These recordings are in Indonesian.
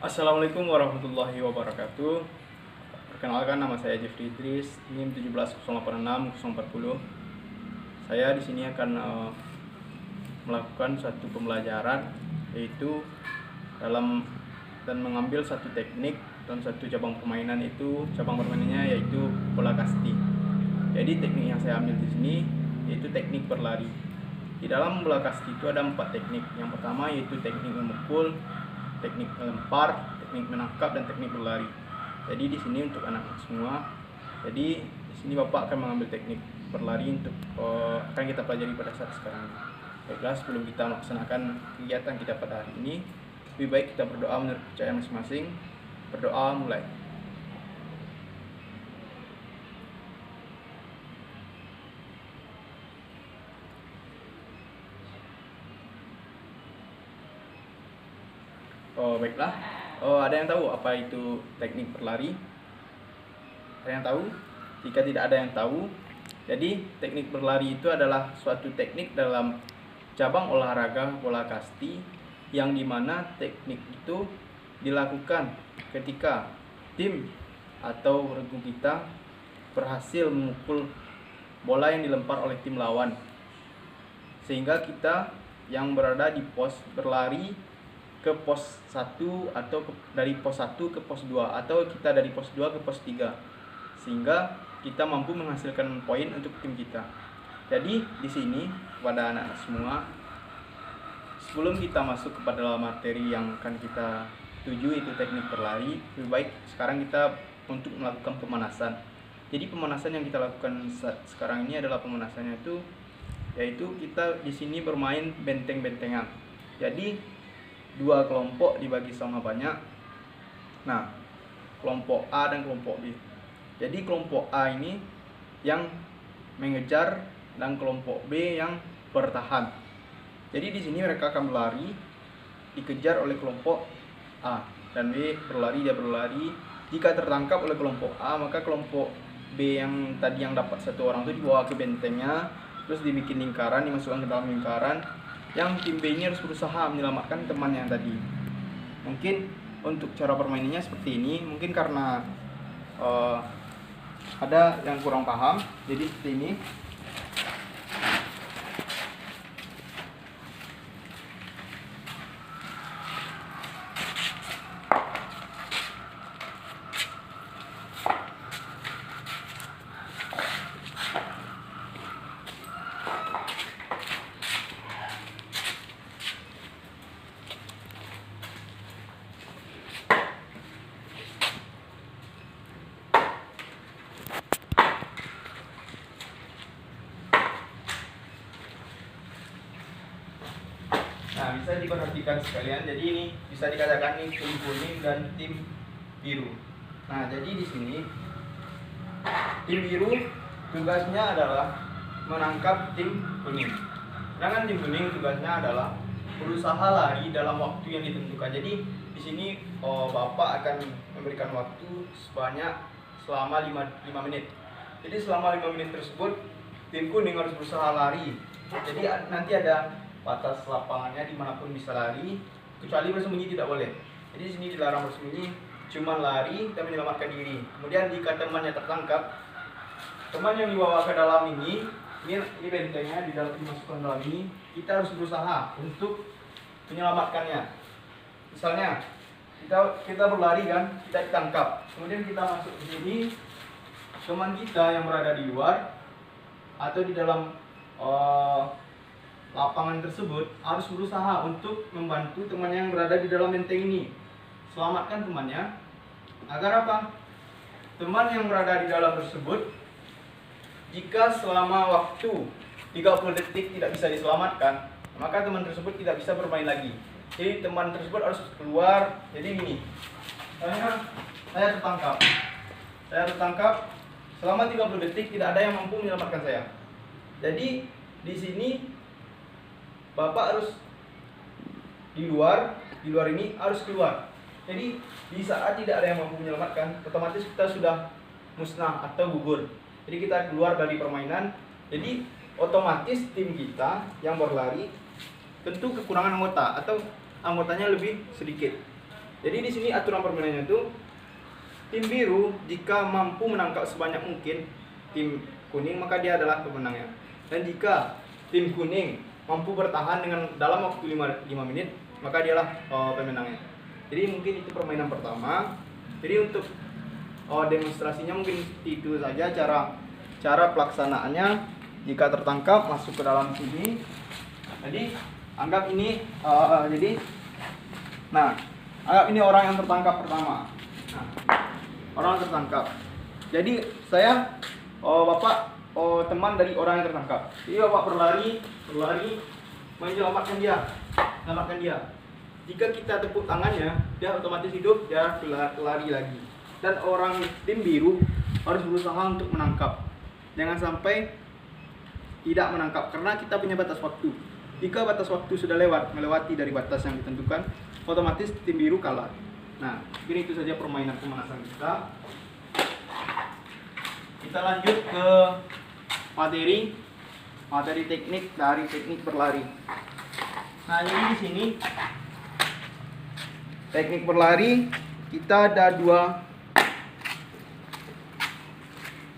Assalamualaikum warahmatullahi wabarakatuh. Perkenalkan, nama saya Jeffrey Idris, NIM 17086-040. Saya di sini akan melakukan satu pembelajaran, yaitu dalam dan mengambil satu teknik dan satu cabang permainan, cabang permainannya yaitu bola kasti. Jadi teknik yang saya ambil di sini yaitu teknik berlari. Di dalam bola kasti itu ada 4 teknik. Yang pertama yaitu teknik memukul, teknik melempar, teknik menangkap, dan teknik berlari. Jadi di sini untuk anak-anak semua. Jadi di sini Bapak akan mengambil teknik berlari untuk akan kita pelajari pada saat sekarang. Baiklah, sebelum kita melaksanakan kegiatan kita pada hari ini, lebih baik kita berdoa menurut kepercayaan masing-masing. Berdoa mulai. Baiklah. Ada yang tahu apa itu teknik berlari? Ada yang tahu? Jika tidak ada yang tahu, jadi teknik berlari itu adalah suatu teknik dalam cabang olahraga bola kasti, yang dimana teknik itu dilakukan ketika tim atau regu kita berhasil memukul bola yang dilempar oleh tim lawan, sehingga kita yang berada di pos berlari ke pos 1 atau dari pos 1 ke pos 2, atau kita dari pos 2 ke pos 3, sehingga kita mampu menghasilkan poin untuk tim kita. Jadi di sini kepada anak-anak semua, sebelum kita masuk kepada materi yang akan kita tuju, itu teknik berlari, lebih baik sekarang kita untuk melakukan pemanasan. Jadi pemanasan yang kita lakukan sekarang ini adalah pemanasannya yaitu kita di sini bermain benteng-bentengan. Jadi 2 kelompok dibagi sama banyak. Nah, kelompok A dan kelompok B. Jadi kelompok A ini yang mengejar dan kelompok B yang bertahan. Jadi di sini mereka akan berlari, dikejar oleh kelompok A, dan B berlari, dia berlari. Jika tertangkap oleh kelompok A, maka kelompok B yang tadi yang dapat 1 orang itu dibawa ke bentengnya, terus dibikin lingkaran, dimasukkan ke dalam lingkaran. Yang tim B ini harus berusaha menyelamatkan teman yang tadi. Mungkin untuk cara permainannya seperti ini. Mungkin karena ada yang kurang paham, jadi seperti ini. Nah, bisa diperhatikan sekalian. Jadi ini bisa dikatakan ini tim kuning dan tim biru. Nah, jadi di sini tim biru tugasnya adalah menangkap tim kuning. Sedangkan tim kuning tugasnya adalah berusaha lari dalam waktu yang ditentukan. Jadi di sini Bapak akan memberikan waktu selama 5 menit. Jadi selama 5 menit tersebut tim kuning harus berusaha lari. Jadi nanti ada batas lapangannya dimanapun bisa lari, kecuali bersembunyi tidak boleh. Jadi di sini dilarang bersembunyi, cuma lari dan menyelamatkan diri. Kemudian jika temannya tertangkap, teman yang dibawa ke dalam ini bentengnya dimasukkan dalam ini, kita harus berusaha untuk menyelamatkannya. Misalnya kita berlari kan, kita ditangkap, kemudian kita masuk ke sini, teman kita yang berada di luar atau di dalam lapangan tersebut harus berusaha untuk membantu teman yang berada di dalam benteng ini, selamatkan temannya, agar apa? Teman yang berada di dalam tersebut, jika selama waktu 30 detik tidak bisa diselamatkan, maka teman tersebut tidak bisa bermain lagi. Jadi teman tersebut harus keluar. Jadi gini, saya tertangkap selama 30 detik, tidak ada yang mampu menyelamatkan saya. Jadi di sini Bapak harus di luar ini harus keluar. Jadi di saat tidak ada yang mampu menyelamatkan, otomatis kita sudah musnah atau gugur. Jadi kita keluar dari permainan. Jadi otomatis tim kita yang berlari tentu kekurangan anggota atau anggotanya lebih sedikit. Jadi di sini aturan permainannya itu tim biru jika mampu menangkap sebanyak mungkin tim kuning maka dia adalah pemenangnya. Dan jika tim kuning mampu bertahan dengan dalam waktu 5 menit maka dialah pemenangnya. Jadi mungkin itu permainan pertama. Jadi untuk demonstrasinya mungkin itu saja cara pelaksanaannya. Jika tertangkap masuk ke dalam sini. Jadi anggap ini anggap ini orang yang tertangkap pertama. Nah, orang yang tertangkap. Jadi saya Bapak teman dari orang yang tertangkap. Jadi Bapak berlari menyelamatkan dia. Jika kita tepuk tangannya, dia otomatis hidup, dia lari lagi. Dan orang tim biru harus berusaha untuk menangkap. Jangan sampai tidak menangkap karena kita punya batas waktu. Jika batas waktu sudah melewati dari batas yang ditentukan, otomatis tim biru kalah. Nah, jadi itu saja permainan pemanasan kita. Kita lanjut ke materi teknik dari teknik berlari. Nah, jadi di sini teknik berlari kita ada dua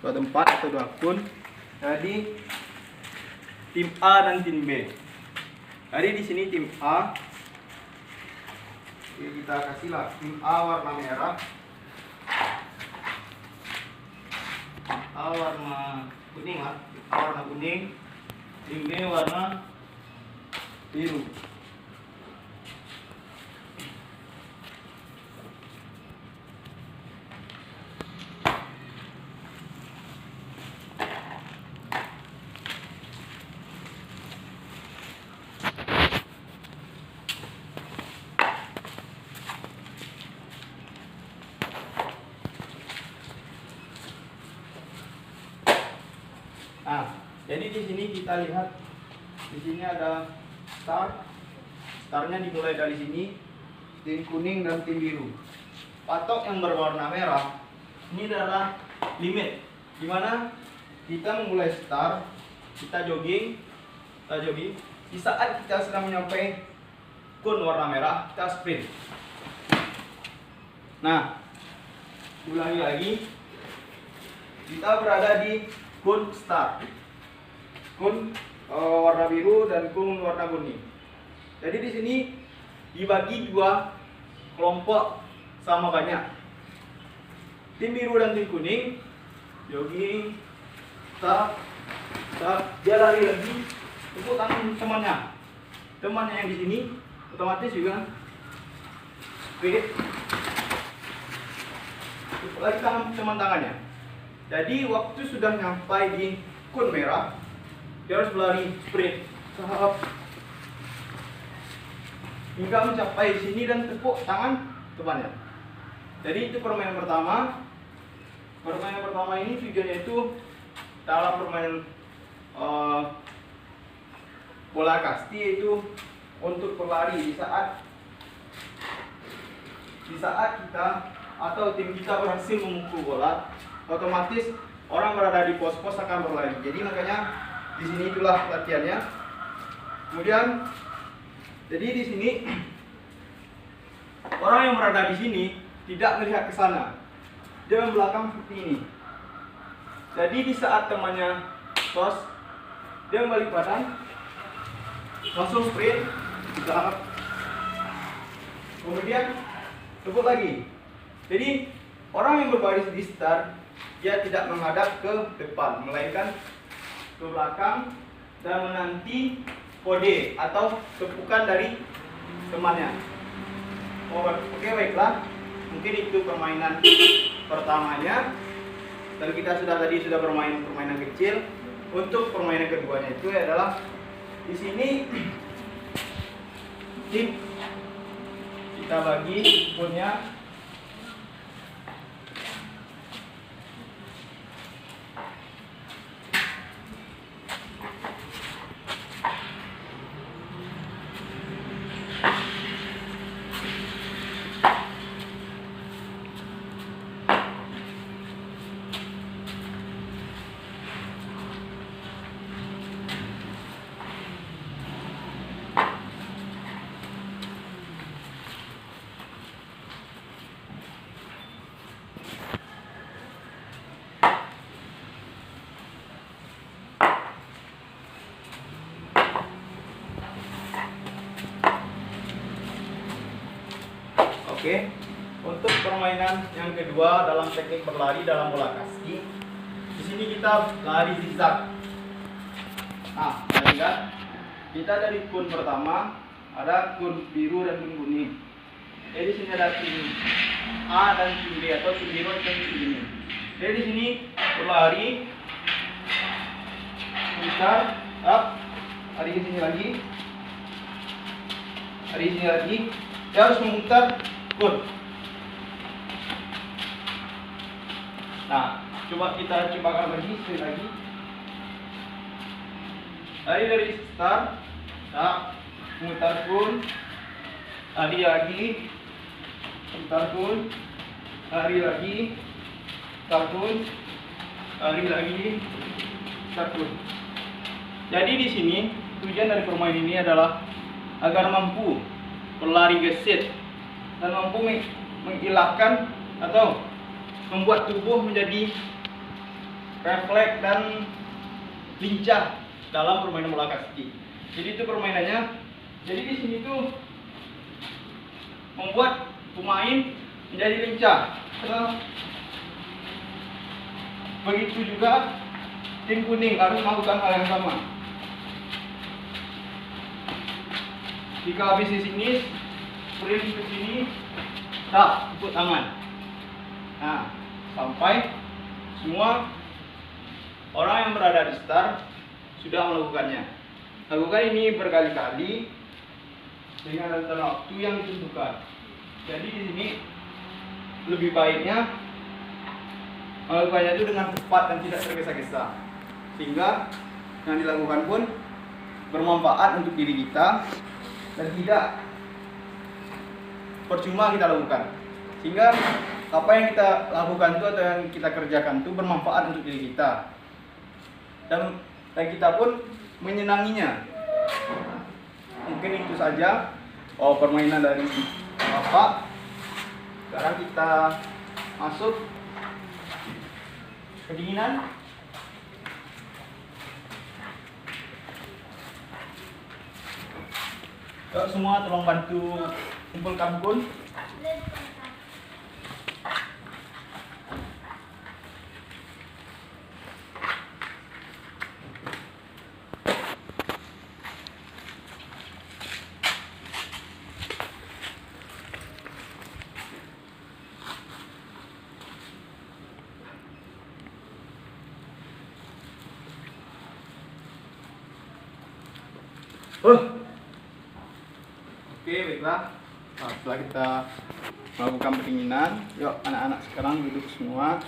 tempat atau dua akun. Jadi tim A dan tim B. Jadi di sini tim A. Oke, kita kasihlah tim A warna merah. A warna kuning lah. A warna kuning. Tim B warna biru. Nah, jadi di sini kita lihat di sini ada start. Startnya dimulai dari sini, tim kuning dan tim biru. Patok yang berwarna merah ini adalah limit, dimana kita memulai start, kita jogging. Di saat kita sedang mencapai kun warna merah, kita sprint. Nah, ulangi lagi, kita berada di kun start, kun warna biru dan kun warna kuning. Jadi di sini dibagi dua kelompok sama banyak. Tim biru dan tim kuning jogging, start, dia lari lagi, tepuk tangan temannya yang di sini otomatis juga sprint, tepuk lagi teman tangannya. Jadi waktu sudah sampai di kun merah, dia harus berlari sprint hingga mencapai sini dan tepuk tangan temannya. Jadi itu permainan pertama. Permainan pertama ini tujuannya itu dalam permainan bola kasti, yaitu untuk berlari di saat kita atau tim kita berhasil memukul bola, otomatis orang berada di pos-pos akan berlari. Jadi makanya di sini itulah latihannya. Kemudian jadi di sini orang yang berada di sini tidak melihat ke sana, dia membelakang seperti ini. Jadi di saat temannya tos, dia membalik badan, langsung sprint, kemudian tepuk lagi. Jadi orang yang berbaris di start, dia tidak menghadap ke depan, melainkan ke belakang dan menanti kode atau tepukan dari temannya. Oke, baiklah. Mungkin itu permainan pertamanya. Dan kita sudah bermain permainan kecil. Untuk permainan keduanya itu adalah di sini tim kita bagi punya. Oke, untuk permainan yang kedua dalam teknik berlari dalam bola kaki, di sini kita lari zigzag. Nah, lihat, kita dari kun pertama ada kun biru dan kun kuning. Jadi di sini ada tim A dan tim B atau tim biru dan tim kuning. Jadi di sini berlari, putar, up, lari ke sini lagi, lari ke sini lagi. Dia harus memutar kun. Nah, kita coba lagi sekali lagi. Lari dari start, memutar kun, lari lagi, putar kun, lari lagi, putar kun, lari lagi, putar kun. Jadi di sini tujuan dari permainan ini adalah agar mampu berlari gesit dan mampu menghilangkan atau membuat tubuh menjadi refleks dan lincah dalam permainan bola kaki. Jadi itu permainannya. Jadi di sini tuh membuat pemain menjadi lincah. Begitu juga tim kuning harus melakukan hal yang sama. Jika habis di sini, sprint ke sini, tepuk tangan. Nah, sampai semua orang yang berada di start sudah melakukannya. Lakukan ini berkali-kali dengan rentan waktu yang ditentukan. Jadi di sini lebih baiknya melakukannya itu dengan cepat dan tidak tergesa-gesa, sehingga yang dilakukan pun bermanfaat untuk diri kita dan tidak percuma kita lakukan, sehingga apa yang kita lakukan itu atau yang kita kerjakan itu bermanfaat untuk diri kita dan kita pun menyenanginya. Mungkin itu saja permainan dari Bapak. Sekarang kita masuk kedinginan. Yuk semua tolong bantu kumpulkan kun. Oke, baiklah. Nah, setelah kita melakukan pendinginan, yuk anak-anak sekarang duduk semua.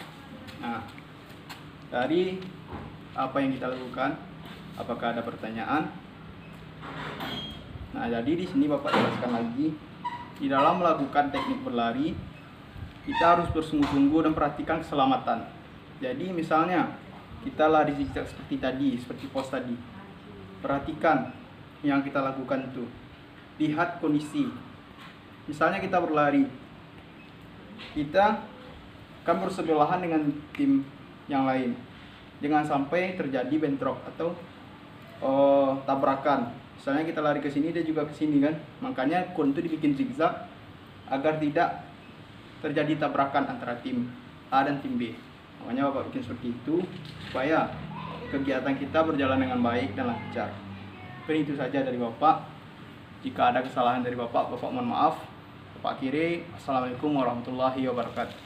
Nah, dari apa yang kita lakukan, apakah ada pertanyaan? Nah, jadi di sini Bapak jelaskan lagi, di dalam melakukan teknik berlari, kita harus bersungguh-sungguh dan perhatikan keselamatan. Jadi misalnya kita lari zigzag seperti tadi, seperti pos tadi. Perhatikan yang kita lakukan itu. Lihat kondisi. Misalnya kita berlari, kita akan bersebelahan dengan tim yang lain. Jangan sampai terjadi bentrok atau tabrakan. Misalnya kita lari ke sini, dia juga ke sini kan. Makanya kun itu dibikin zigzag agar tidak terjadi tabrakan antara tim A dan tim B. Makanya Bapak bikin seperti itu supaya kegiatan kita berjalan dengan baik dan lancar. Mungkin itu saja dari Bapak. Jika ada kesalahan dari Bapak mohon maaf. Bapak akhiri. Assalamualaikum warahmatullahi wabarakatuh.